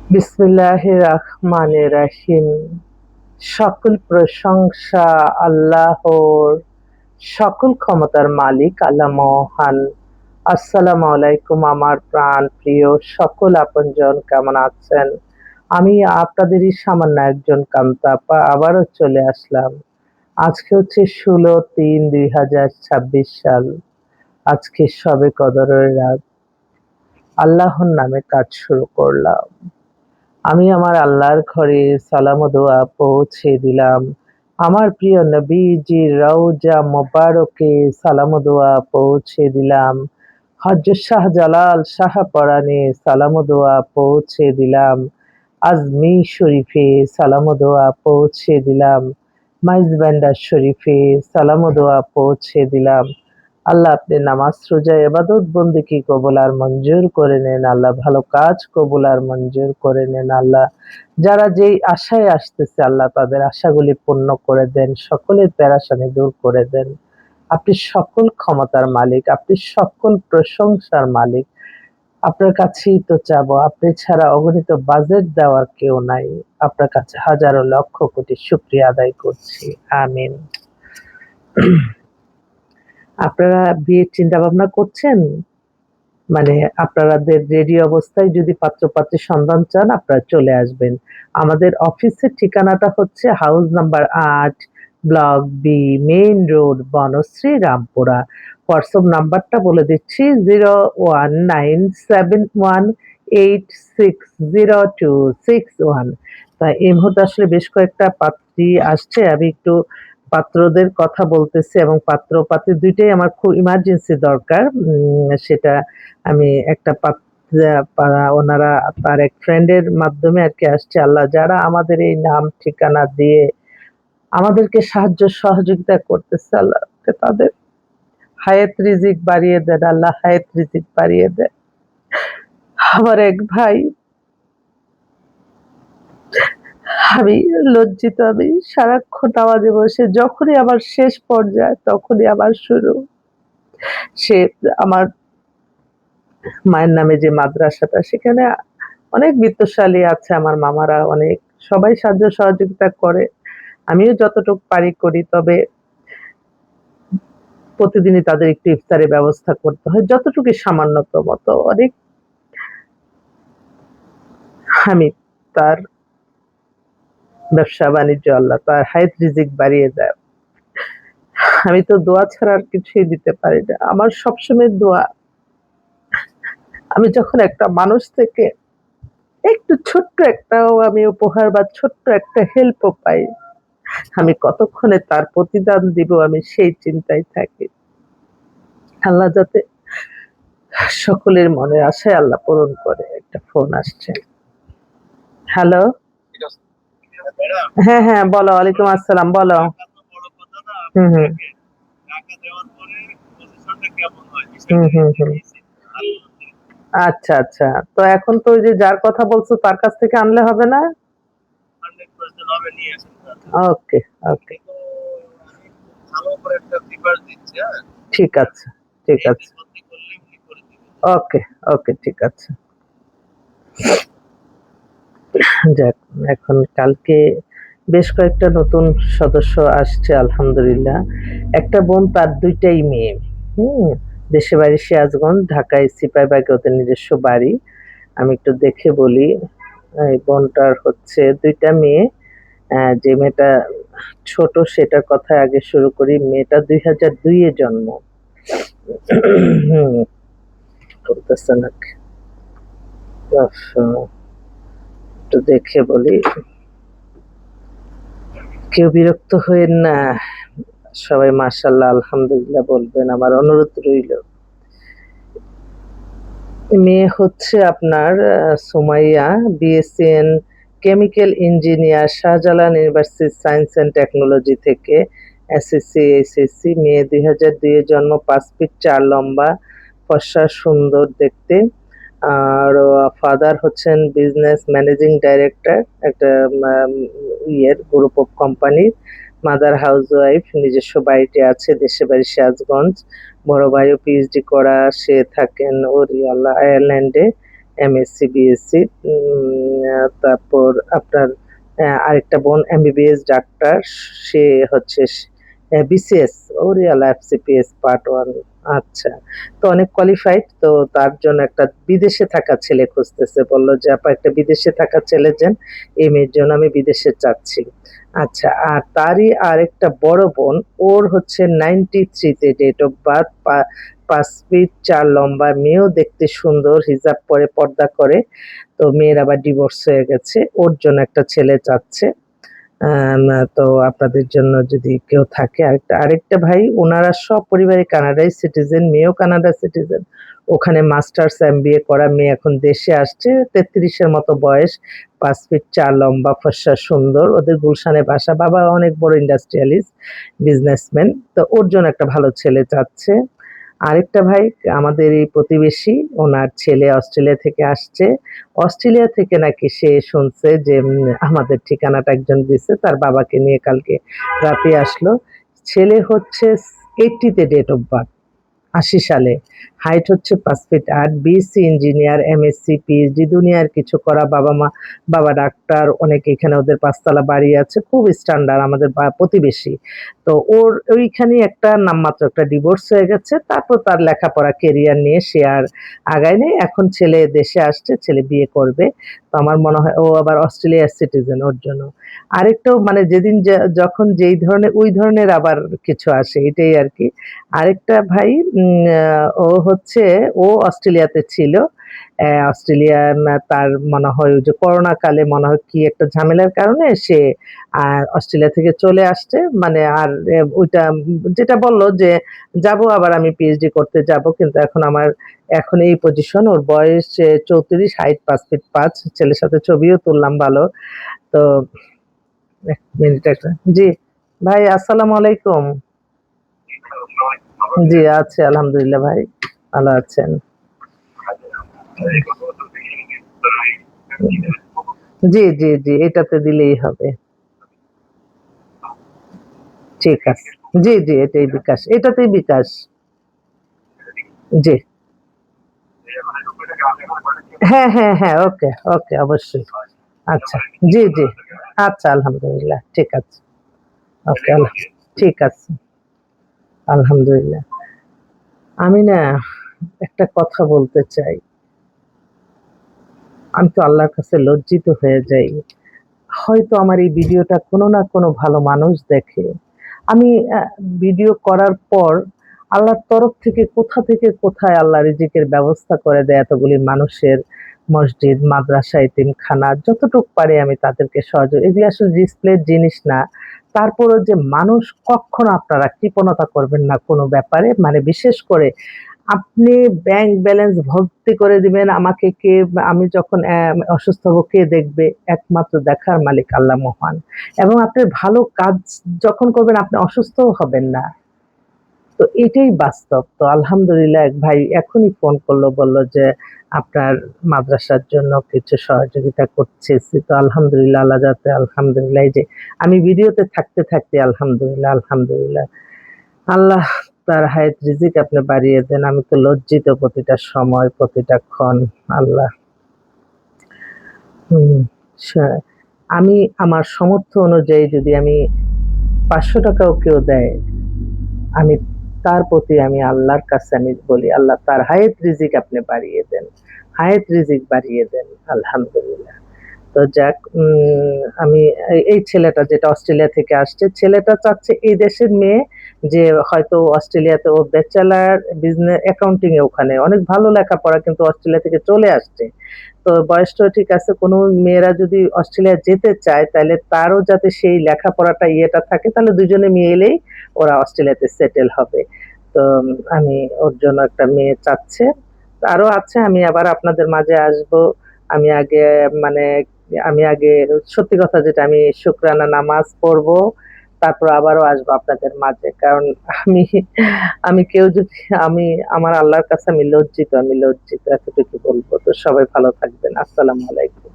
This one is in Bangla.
বিসমিল্লাহির রহমানির রহিম। সকল প্রশংসা আল্লাহর, সকল ক্ষমতার মালিক আল্লাহ মহান। আসসালামু আলাইকুম আমার প্রাণ প্রিয় সকল আপনজন, কেমন আছেন? আমি আপনাদেরই সামান্য একজন কান্তা আপা আবারও চলে আসলাম। আজকে হচ্ছে 16/3/2026 সাল। আজকে শবে কদরের রাত। আল্লাহর নামে কাজ শুরু করলাম। আমি আমার আল্লাহর ঘরে সালাম ও দোয়া পৌঁছে দিলাম। আমার প্রিয় নবীজির রওজা মোবারকে সালাম ও দোয়া পৌঁছে দিলাম। হযরত শাহজালাল শাহপরানে সালাম ও দোয়া পৌঁছে দিলাম। আজমির শরীফে সালাম ও দোয়া পৌঁছে দিলাম। মাইজবান্ডার শরীফে সালাম ও দোয়া পৌঁছে দিলাম। আল্লাহ আপনি নামাজ রোজা ইবাদত বন্দেগী কবুল আর মঞ্জুর করে নেন আল্লাহ। ভালো কাজ কবুল আর মঞ্জুর করে নেন আল্লাহ। যারা যেই আশায় আসতেছে আল্লাহ তাদের আশাগুলি পূর্ণ করে দেন, সকলের পেরেশানি দূর করে দেন। আপনি সকল ক্ষমতার মালিক, আপনি সকল প্রশংসার মালিক। আপনার কাছেই তো চাবো, আপনি ছাড়া অগণিত বাজেট দেওয়ার কেউ নাই। আপনার কাছে হাজারো লক্ষ কোটি শুকরিয়া আদায় করছি। আমিন। আপনারা বিয়ের চিন্তা ভাবনা করছেন? মানে আপনাদের রেডি অবস্থায় যদি পাত্র-পাত্রীর সন্ধান চান আপনারা চলে আসবেন। আমাদের অফিসের ঠিকানাটা হচ্ছে house number ৮, block B, main road, Banasree, Rampura. WhatsApp নাম্বারটা বলে দিচ্ছি 01971860261। তা এই মুহূর্তে আসলে বেশ কয়েকটা পাত্রী আসছে। আমি একটু পাত্রদের কথা বলতেছি এবং পাত্র-পাত্রী ২ টাই আমার খুব ইমার্জেন্সি দরকার। সেটা আমি একটা ওনারা তার এক ফ্রেন্ডের মাধ্যমে আরকি আসছে। আল্লাহ যারা আমাদের এই নাম ঠিকানা দিয়ে আমাদেরকে সাহায্য সহযোগিতা করতেছে আল্লাহ তাদের হায়াত রিজিক বাড়িয়ে দেন আল্লাহ, হায়াত রিজিক বাড়িয়ে দেন। আমার এক ভাই, আমি লজ্জিত, আমি সারাক্ষণ নামাজে বসে যখনই আমার শেষ পর্যায় তখনই আমার শুরু। সে আমার মায়ের নামে যে মাদ্রাসাটা সেখানে অনেক বিত্তশালী আছে, আমার মামারা অনেক, সবাই সাহায্য সহযোগিতা করে। আমিও যতটুকু পারি করি। তবে প্রতিদিনই তাদের একটু ইফতারের ব্যবস্থা করতে হয়। যতটুকু সামান্যতম অনেক আমি তার ব্যবসা-বাণিজ্য আল্লাহ তার হায়াত রিজিক বাড়িয়ে দেয়। আমি তো দোয়া ছাড়া আর কিছুই দিতে পারি না। আমার সবসময় দোয়া। আমি যখন একটা মানুষ থেকে একটু ছোট্ট একটাও আমি উপহার বা ছোট্ট একটা হেল্পও পাই, আমি কতক্ষণে তার প্রতিদান দিব আমি সেই চিন্তায় থাকি। আল্লাহ যাতে সকলের মনের আশায় আল্লাহ পূরণ করে। একটা ফোন আসছে। হ্যালো? হ্যাঁ, হ্যাঁ, বলো। ওয়ালাইকুম আসসালাম, বলো। হুম, হুম। হুম, হুম, হুম। আচ্ছা, আচ্ছা। তো এখন তো ওই যে যার কথা বলছো তার কাছ থেকে আনলে হবে না? ওকে, ওকে। ঠিক আছে, ঠিক আছে। ওকে, ওকে, ঠিক আছে। যাক, এখন কালকে বেশ কয়েকটা নতুন সদস্য আসছে আলহামদুলিল্লাহ। একটা বোন তার ২ টাই মেয়ে। হুম? দেশের বাড়ি সিরাজগঞ্জ, ঢাকায় সিপাহীবাগে ওদের নিজস্ব বাড়ি। আমি একটু দেখে বলি। এই বোনটার হচ্ছে ২ টা মেয়ে। যে মেয়েটা ছোট সেটার কথায় আগে শুরু করি। মেয়েটা ২০০২ এ জন্ম। হুম, বলতেছে না। একটু দেখে বলি। কেউ বিরক্ত হইয়েন না। সবাই মাশাআল্লাহ আলহামদুলিল্লাহ বলবেন, আমার অনুরোধ রইল। মেয়ে হচ্ছে আপনার Sumaiya, BSc in chemical engineer, Shahjalal university science and technology থেকে এসএসসি, এইচএসসি। মেয়ে ২০০২ এ জন্ম, ৫ ফিট ৪ লম্বা, ফর্সা, সুন্দর দেখতে। আর ফাদার হচ্ছেন বিজনেস ম্যানেজিং ডাইরেক্টর একটা গ্রুপ অফ কোম্পানির। মাদার হাউসওয়াইফ, নিজস্ব বাড়িতে আছে, দেশের বাড়ি সিরাজগঞ্জ। বড় ভাইও পিএইচডি করা, সে থাকেন আয়ারল্যান্ডে, এমএসসি, বিএসসি। তারপর আপনার আরেকটা বোন এমবিবিএস ডাক্তার, সে হচ্ছে বিসিএস, ওরিয়াল এফসিপিএস পার্ট 1। আচ্ছা, তো অনেক কোয়ালিফাইড, তো তার জন্য একটা বিদেশে থাকা ছেলে খুঁজতেছে, বললো যে আপা একটা বিদেশে থাকা ছেলে দেন, এই মেয়ের জন্য আমি বিদেশে চাচ্ছি। আচ্ছা, আর তারই আরেকটা বড় বোন, ওর হচ্ছে 93-তে ডেট অফ বার্থ, 5 ফিট 4 লম্বা, মেয়েও দেখতে সুন্দর, হিজাব পরে, পর্দা করে। তো মেয়ের আবার ডিভোর্স হয়ে গেছে, ওর জন্য একটা ছেলে চাচ্ছে। তো আপনাদের জন্য যদি কেউ থাকে। আরেকটা ভাই, ওনারা সব পরিবারে কানাডায় সিটিজেন, মেয়েও কানাডা সিটিজেন, ওখানে মাস্টার্স এমবিএ করা, মেয়ে এখন দেশে আসছে, 33-এর মতো বয়স, 5 ফিট 4 লম্বা, ফর্সা, সুন্দর, ওদের গুলশানে বাসা, বাবা অনেক বড় ইন্ডাস্ট্রিয়ালিস্ট, বিজনেসম্যান। তো ওর জন্য একটা ভালো ছেলে চাচ্ছে। আরেকটা ভাই আমাদের এই প্রতিবেশী, ওনার ছেলে অস্ট্রেলিয়া থেকে আসছে। অস্ট্রেলিয়া থেকে নাকি সে শুনছে যে আমাদের ঠিকানাটা একজন দিছে, তার বাবাকে নিয়ে কালকে রাতে আসলো। ছেলে হচ্ছে 80-তে ডেট অফ বার্থ, 80 সালে, হাইট হচ্ছে 5 feet 8, BSc engineer, MSc, PhD, দুনিয়ার কিছু করা, বাবা ডাক্তার, অনেক এখানে ওদের 5 তলা বাড়ি আছে, খুব স্ট্যান্ডার্ড, আমাদের প্রতিবেশী। তো ওর ওইখানে একটা নামমাত্র একটা ডিভোর্স হয়ে গেছে, তারপর তার লেখাপড়া কেরিয়ার নিয়ে সে আর আগায় নেই, এখন ছেলে দেশে আসছে, ছেলে বিয়ে করবে। তো আমার মনে হয় ও আবার অস্ট্রেলিয়ার সিটিজেন, ওর জন্য আরেকটাও, মানে যেদিন যখন যেই ধরনের ওই ধরনের আবার কিছু আসে, এটাই আর কি। আরেকটা ভাই, ও হচ্ছে, ও অস্ট্রেলিয়াতে ছিল, অস্ট্রেলিয়া, তার মনে হয় ওই যে করোনা কালে মনে হয় কি একটা ঝামেলার কারণে সে অস্ট্রেলিয়া থেকে চলে আসছে, মানে আর ওইটা যেটা বললো যে যাব, আবার আমি পিএইচডি করতে যাব, কিন্তু এখন এই পজিশন, ওর বয়স 34, হাইট 5 ফিট 5, ছেলের সাথে ছবিও তুললাম ভালো। তো এক মিনিট একটা, জি ভাই, আসসালামু আলাইকুম। জি, আছে আলহামদুলিল্লাহ ভাই, ভালো আছেন? জি, জি, জি, এটাতে দিলেই হবে। ঠিক আছে। জি, জি, এটাই বিকাশ, এটাতেই বিকাশ। জি, হ্যাঁ, হ্যাঁ, হ্যাঁ, ওকে, ওকে, অবশ্যই। আচ্ছা, জি, জি, আচ্ছা, আলহামদুলিল্লাহ, ঠিক আছে। ওকে, ঠিক আছে, আলহামদুলিল্লাহ। আমি না একটা কথা বলতে চাই। আমি তো আল্লাহর কাছে লজ্জিত হয়ে যাই। হয়তো আমার এই ভিডিওটা কোনো না কোনো ভালো মানুষ দেখে। আমি ভিডিও করার পর আল্লাহর তরফ থেকে কোথা থেকে কোথায় আল্লাহ রিজিকের ব্যবস্থা করে দেয় এতগুলি মানুষের, মসজিদ, মাদ্রাসা, এতিমখানা, যতটুক পারি আমি তাদেরকে এগুলি আসলে ডিসপ্লের জিনিস না। তারপরেও যে মানুষ, কখনো আপনারা কৃপণতা করবেন না কোনো ব্যাপারে, মানে বিশেষ করে আপনি ব্যাংক ব্যালেন্স ভর্তি করে দিবেন, আমাকে কে, আমি যখন অসুস্থ হব কে দেখবে? একমাত্র দেখার মালিক আল্লাহ মহান। এবং আপনি ভালো কাজ যখন করবেন আপনি অসুস্থও হবেন না। তো এটাই বাস্তব। তো আলহামদুলিল্লাহ, এক ভাই এখনই ফোন করলো, বলল যে আপনার মাদ্রাসার জন্য কিছু সহযোগিতা করতেছি। তো আলহামদুলিল্লাহ, আল্লাহ যাতে, আলহামদুলিল্লাহ, এই যে আমি ভিডিওতে থাকতে থাকতে আলহামদুলিল্লাহ, আলহামদুলিল্লাহ, আল্লাহ তার হায়াত রিজিক আপনি বাড়িয়ে দেন। আমি তো লজ্জিত প্রতিটা সময়, প্রতিটা ক্ষণ। আল্লাহ, হুম, সা আমি আমার সামর্থ্য অনুযায়ী যদি আমি ৳500 কেউ দেয়, আমি তার প্রতি আমি আল্লাহর কাছে আমি বলি, আল্লাহ তার হায়াত রিজিক আপনি বাড়িয়ে দেন। হায়াত রিজিক বাড়িয়ে দেন। আলহামদুলিল্লাহ। তো যাক, আমি এই ছেলেটা যেটা অস্ট্রেলিয়া থেকে আসছে, ছেলেটা চাচ্ছে এই দেশের মেয়ে, যে হয়তো অস্ট্রেলিয়াতে ও ব্যাচেলর অ্যাকাউন্টিং এ, ওখানে অনেক ভালো লেখাপড়া, কিন্তু অস্ট্রেলিয়া থেকে চলে আসছে। তো বয়সটাও ঠিক আছে। কোনো মেয়েরা যদি অস্ট্রেলিয়া যেতে চায় তাহলে তারও যাতে সেই লেখাপড়াটা ইয়েটা থাকে, তাহলে দুজনে মিলেই ওরা অস্ট্রেলিয়াতে সেটেল হবে। তো আমি ওর জন্য একটা মেয়ে চাচ্ছে। আরো আছে, আমি আবার আপনাদের মাঝে আসবো। আমি আগে, মানে আমি আগে, সত্যি কথা যেটা, আমি শুকরানা নামাজ পড়বো, তারপর আবারও আসবো আপনাদের মাঝে। কারণ আমি আমি কেউ যদি, আমি আমার আল্লাহর কাছে আমি লজ্জিত, এতটুকু বলবো। তো সবাই ভালো থাকবেন। আসসালামু আলাইকুম।